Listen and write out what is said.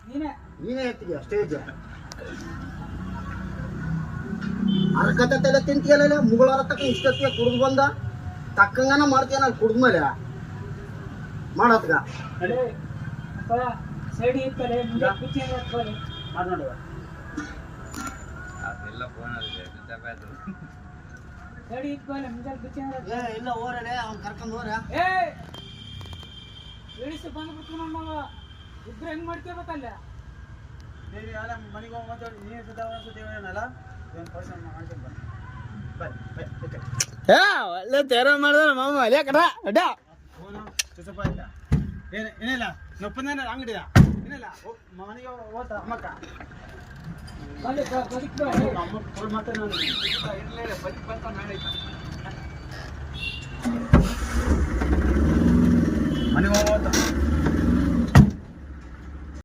ನೀನೇ ಎತ್ತಿದ್ಯಾ ಸ್ಟೇಜ್ ಅರ್ಕತೆಲ್ಲ ತಿಂತೀಯಲ್ಲ ಮುಗಳರ ತಕ್ಕ ಇಷ್ಟೊತ್ತಿಗೆ ಕುಡ್ದು ಬಂದ ತಕ್ಕಂಗನ ಮಾಡ್ತೀಯನ ಕುಡ್ದ್ಮೇಲೆ ಮಾಡತ್ಗ ಮಾತನಾಡುವ ಇಲ್ಲ ಓರಲೆ ಅವ್ನು ಕರ್ಕೊಂಡು ಹೋರ ಬಂದ್ಬಿಟ್ಟು ನಮ್ಮ ಇಬ್ರು ಹೆಂಗ್ ಮಾಡ್ಕೋಬೇಕಲ್ಲ ಮನೆಗೆ ಹೋಗಿ ನೀನಲ್ಲ ಒಳ್ಳೆ ತೇರ ಮಾಡಿದ ಮಾಮ ಅಲ್ಲೇ ಕಡ ಅಡ್ಡ ಚುಸಪ್ಪ ಆಯ್ತಾ ಏನಿಲ್ಲ ನೊಪ್ಪಂದ ಅಂಗಡಿಯ ಏನಿಲ್ಲ ಮನೆಗೆ ಹೋತ ಅಮ್ಮಕ್ಕ ಅಮ್ಮ ಮಾತ್ರ ಮನೆಗೆ ಹೋಗ್ತಾ